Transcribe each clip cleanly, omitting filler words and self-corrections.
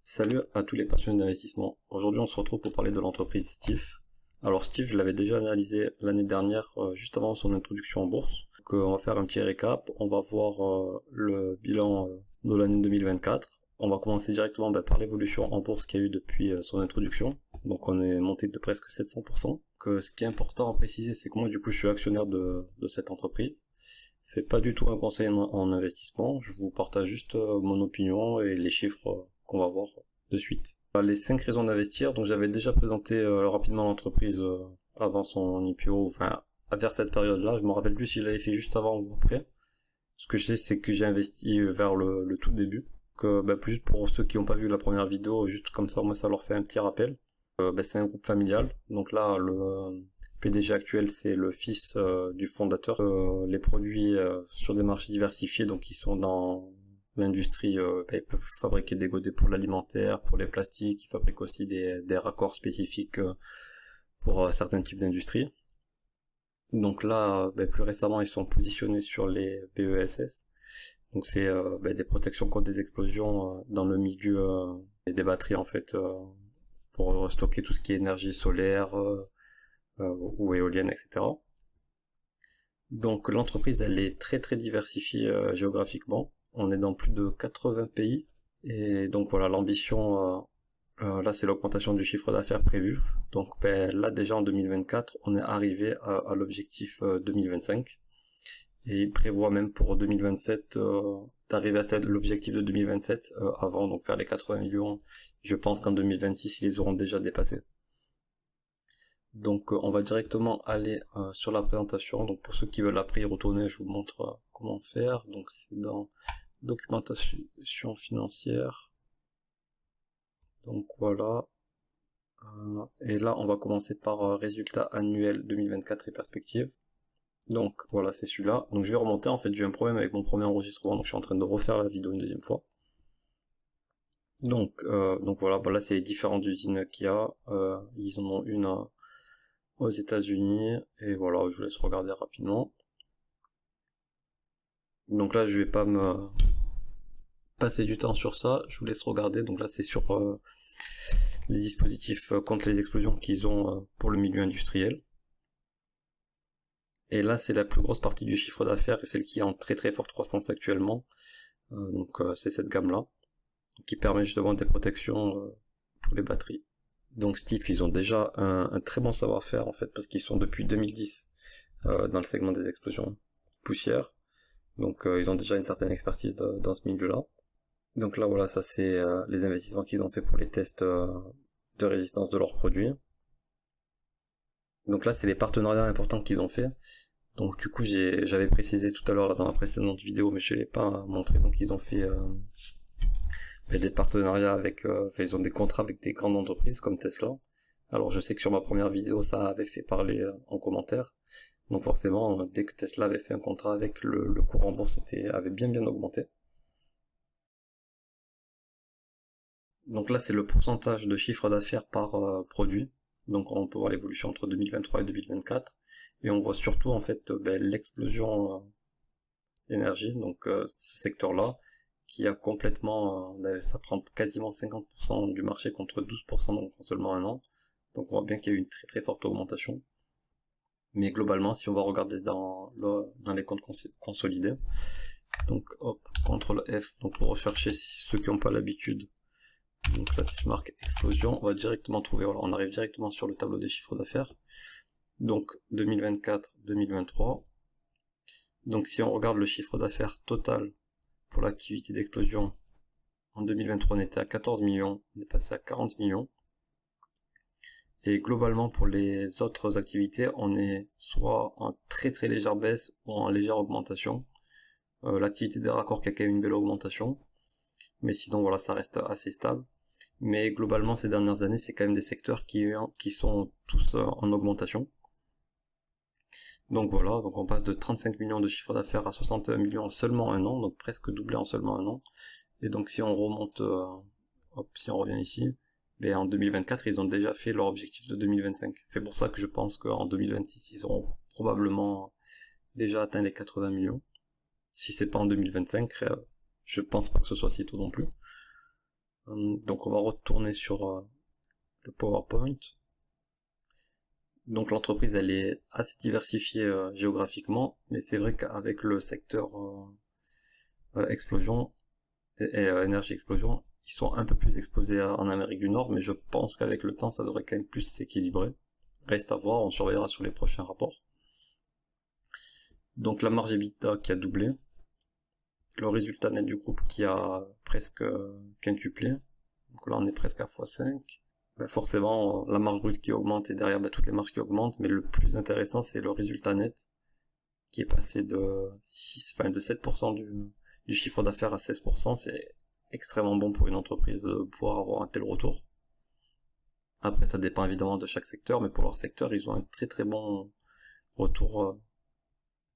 Salut à tous les passionnés d'investissement. Aujourd'hui, on se retrouve pour parler de l'entreprise Stiff. Alors Stiff, je l'avais déjà analysé l'année dernière, juste avant son introduction en bourse. Donc, on va faire un petit récap. On va voir le bilan de l'année 2024. On va commencer directement par l'évolution en bourse qu'il y a eu depuis son introduction. Donc on est monté de presque 700%. Ce qui est important à préciser, c'est que moi, du coup, je suis actionnaire de cette entreprise. C'est pas du tout un conseil en investissement. Je vous partage juste mon opinion et les chiffres qu'on va voir de suite. Les 5 raisons d'investir, donc j'avais déjà présenté rapidement l'entreprise avant son IPO, enfin vers cette période-là, je me rappelle plus s'il l'avait fait juste avant ou après. Ce que je sais, c'est que j'ai investi vers le tout début. Juste pour ceux qui n'ont pas vu la première vidéo, juste comme ça, moi ça leur fait un petit rappel. C'est un groupe familial, donc là le PDG actuel c'est le fils du fondateur. Les produits sur des marchés diversifiés, donc ils sont dans l'industrie, ils peuvent fabriquer des godets pour l'alimentaire, pour les plastiques, ils fabriquent aussi des raccords spécifiques pour certains types d'industries. Donc là, plus récemment, ils sont positionnés sur les BESS. Donc c'est des protections contre des explosions dans le milieu des batteries en fait, pour stocker tout ce qui est énergie solaire ou éolienne, etc. Donc l'entreprise, elle est très très diversifiée géographiquement. On est dans plus de 80 pays. Et donc voilà, l'ambition, là c'est l'augmentation du chiffre d'affaires prévu. Donc là déjà en 2024, on est arrivé à l'objectif 2025. Et il prévoit même pour 2027 d'arriver à l'objectif de 2027 avant, donc faire les 80 millions. Je pense qu'en 2026, ils les auront déjà dépassés. Donc on va directement aller sur la présentation. Donc pour ceux qui veulent après y retourner, je vous montre comment faire. Donc c'est dans documentation financière. Donc voilà. Et là on va commencer par résultat annuel 2024 et perspective. Donc voilà, c'est celui-là. Donc je vais remonter, en fait j'ai eu un problème avec mon premier enregistrement, donc je suis en train de refaire la vidéo une deuxième fois. Donc voilà, là c'est les différentes usines qu'il y a. Ils en ont une aux États-Unis, et voilà, je vous laisse regarder rapidement. Donc là je vais pas me passer du temps sur ça, je vous laisse regarder. Donc là c'est sur les dispositifs contre les explosions qu'ils ont pour le milieu industriel. Et là c'est la plus grosse partie du chiffre d'affaires et celle qui est en très très forte croissance actuellement. C'est cette gamme-là, qui permet justement des protections pour les batteries. Donc Stiff, ils ont déjà un très bon savoir-faire en fait, parce qu'ils sont depuis 2010 dans le segment des explosions poussières. Donc ils ont déjà une certaine expertise dans ce milieu-là. Donc là voilà, ça c'est les investissements qu'ils ont fait pour les tests de résistance de leurs produits. Donc là c'est les partenariats importants qu'ils ont fait. Donc du coup j'avais précisé tout à l'heure dans la précédente vidéo, mais je ne l'ai pas montré. Donc ils ont fait des partenariats avec, ils ont des contrats avec des grandes entreprises comme Tesla. Alors je sais que sur ma première vidéo ça avait fait parler en commentaire. Donc forcément, dès que Tesla avait fait un contrat avec, le cours en bourse avait bien augmenté. Donc là c'est le pourcentage de chiffre d'affaires par produit. Donc on peut voir l'évolution entre 2023 et 2024. Et on voit surtout en fait l'explosion d'énergie, donc ce secteur-là, qui a complètement, ça prend quasiment 50% du marché contre 12% donc en seulement un an. Donc on voit bien qu'il y a eu une très très forte augmentation. Mais globalement, si on va regarder dans les comptes consolidés, donc hop, CTRL F, donc pour rechercher ceux qui n'ont pas l'habitude. Donc là, si je marque explosion, on va directement trouver, voilà, on arrive directement sur le tableau des chiffres d'affaires. Donc 2024-2023. Donc si on regarde le chiffre d'affaires total pour l'activité d'explosion, en 2023 on était à 14 millions, on est passé à 40 millions. Et globalement pour les autres activités, on est soit en très très légère baisse ou en légère augmentation. L'activité des raccords qui a quand même une belle augmentation, mais sinon voilà, ça reste assez stable. Mais globalement ces dernières années, c'est quand même des secteurs qui sont tous en augmentation. Donc voilà, donc on passe de 35 millions de chiffre d'affaires à 61 millions en seulement un an, donc presque doublé en seulement un an. Et donc si on remonte, si on revient ici, en 2024 ils ont déjà fait leur objectif de 2025. C'est pour ça que je pense qu'en 2026 ils auront probablement déjà atteint les 80 millions. Si c'est pas en 2025, je pense pas que ce soit si tôt non plus. Donc on va retourner sur le PowerPoint. Donc l'entreprise elle est assez diversifiée géographiquement, mais c'est vrai qu'avec le secteur explosion et énergie explosion, ils sont un peu plus exposés en Amérique du Nord, mais je pense qu'avec le temps ça devrait quand même plus s'équilibrer. Reste à voir, on surveillera sur les prochains rapports. Donc la marge EBITDA qui a doublé, le résultat net du groupe qui a presque quintuplé, donc là on est presque à x5. Ben forcément, la marge brute qui augmente et derrière toutes les marges qui augmentent, mais le plus intéressant c'est le résultat net qui est passé de 7% du chiffre d'affaires à 16%, c'est extrêmement bon pour une entreprise de pouvoir avoir un tel retour. Après ça dépend évidemment de chaque secteur, mais pour leur secteur ils ont un très très bon retour,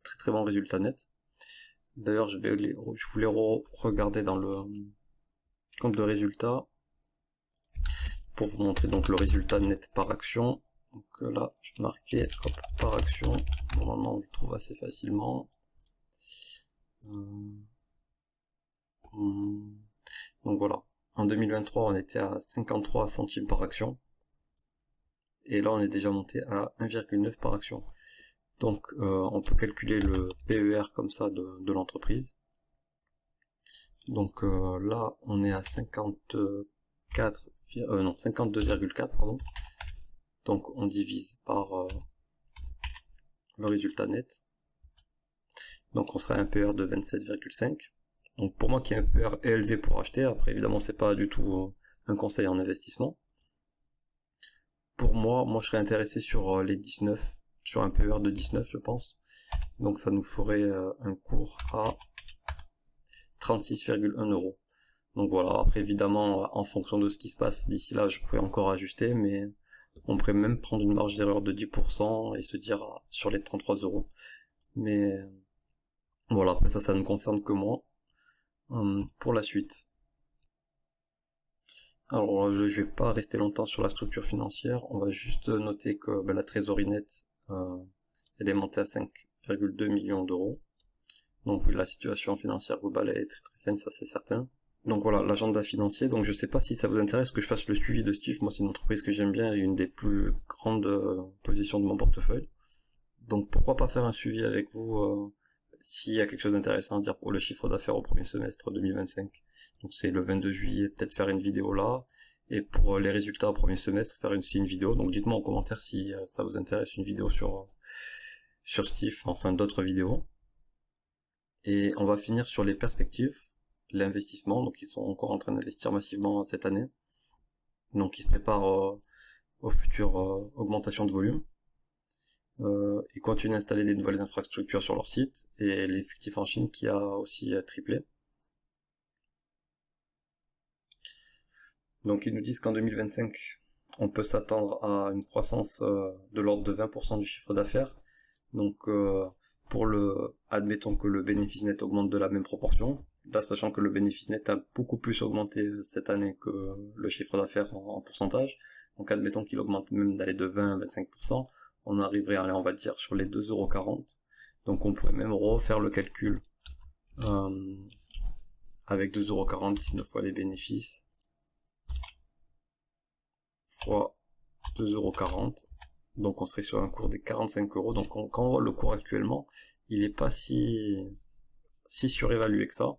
très très bon résultat net. D'ailleurs je voulais regarder dans le compte de résultat pour vous montrer donc le résultat net par action. Donc là, je vais marquer par action. Normalement, on le trouve assez facilement. Donc voilà. En 2023, on était à 53 centimes par action. Et là, on est déjà monté à 1,9 par action. Donc, on peut calculer le PER comme ça de l'entreprise. Donc là, on est à 52,4 pardon. Donc on divise par le résultat net. Donc on serait à un PER de 27,5. Donc pour moi qui est un PER élevé pour acheter, après évidemment c'est pas du tout un conseil en investissement. Pour moi je serais intéressé sur les 19, sur un PER de 19 je pense. Donc ça nous ferait un cours à 36,1 €. Donc voilà, après évidemment en fonction de ce qui se passe d'ici là je pourrais encore ajuster, mais on pourrait même prendre une marge d'erreur de 10% et se dire sur les 33 €. Mais voilà, après ça ne concerne que moi. Pour la suite. Alors je vais pas rester longtemps sur la structure financière, on va juste noter que la trésorerie nette, elle est montée à 5,2 millions d'euros. Donc la situation financière globale elle est très très saine, ça c'est certain. Donc voilà, l'agenda financier, donc je sais pas si ça vous intéresse que je fasse le suivi de Steve, moi c'est une entreprise que j'aime bien et une des plus grandes positions de mon portefeuille. Donc pourquoi pas faire un suivi avec vous s'il y a quelque chose d'intéressant à dire pour le chiffre d'affaires au premier semestre 2025. Donc c'est le 22 juillet, peut-être faire une vidéo là, et pour les résultats au premier semestre, faire une vidéo. Donc dites-moi en commentaire si ça vous intéresse une vidéo sur Steve, enfin d'autres vidéos. Et on va finir sur les perspectives. L'investissement, donc ils sont encore en train d'investir massivement cette année, donc ils se préparent aux futures augmentations de volume. Ils continuent d'installer des nouvelles infrastructures sur leur site, et l'effectif en Chine qui a aussi triplé. Donc ils nous disent qu'en 2025 on peut s'attendre à une croissance de l'ordre de 20% du chiffre d'affaires. Donc admettons que le bénéfice net augmente de la même proportion, là sachant que le bénéfice net a beaucoup plus augmenté cette année que le chiffre d'affaires en pourcentage, donc admettons qu'il augmente même d'aller de 20 à 25%, on arriverait on va dire sur les 2,40 €, donc on pourrait même refaire le calcul avec 2,40 €, 19 fois les bénéfices, fois 2,40 €, donc on serait sur un cours des 45 €. Donc quand on voit le cours actuellement, il n'est pas si surévalué que ça.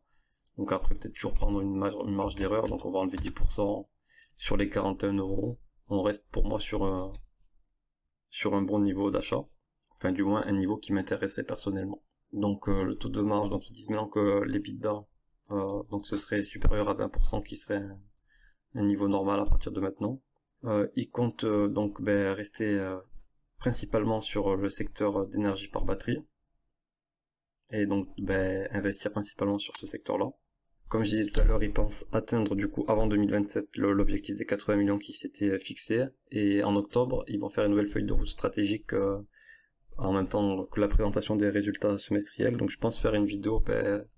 Donc après peut-être toujours prendre une marge d'erreur, donc on va enlever 10% sur les 41 €. On reste pour moi sur un bon niveau d'achat, enfin du moins un niveau qui m'intéresserait personnellement. Donc le taux de marge, donc ils disent maintenant que l'EBITDA, donc ce serait supérieur à 20% qui serait un niveau normal à partir de maintenant. Ils comptent donc rester principalement sur le secteur d'énergie par batterie, et donc investir principalement sur ce secteur-là. Comme je disais tout à l'heure, ils pensent atteindre du coup avant 2027 l'objectif des 80 millions qui s'était fixé, et en octobre ils vont faire une nouvelle feuille de route stratégique en même temps que la présentation des résultats semestriels. Donc je pense faire une vidéo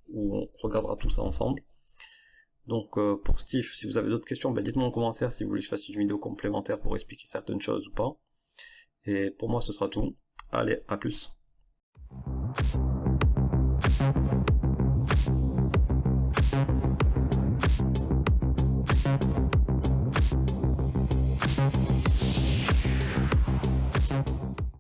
où on regardera tout ça ensemble. Donc pour Steve, si vous avez d'autres questions, dites-moi en commentaire si vous voulez que je fasse une vidéo complémentaire pour expliquer certaines choses ou pas. Et pour moi ce sera tout. Allez, à plus.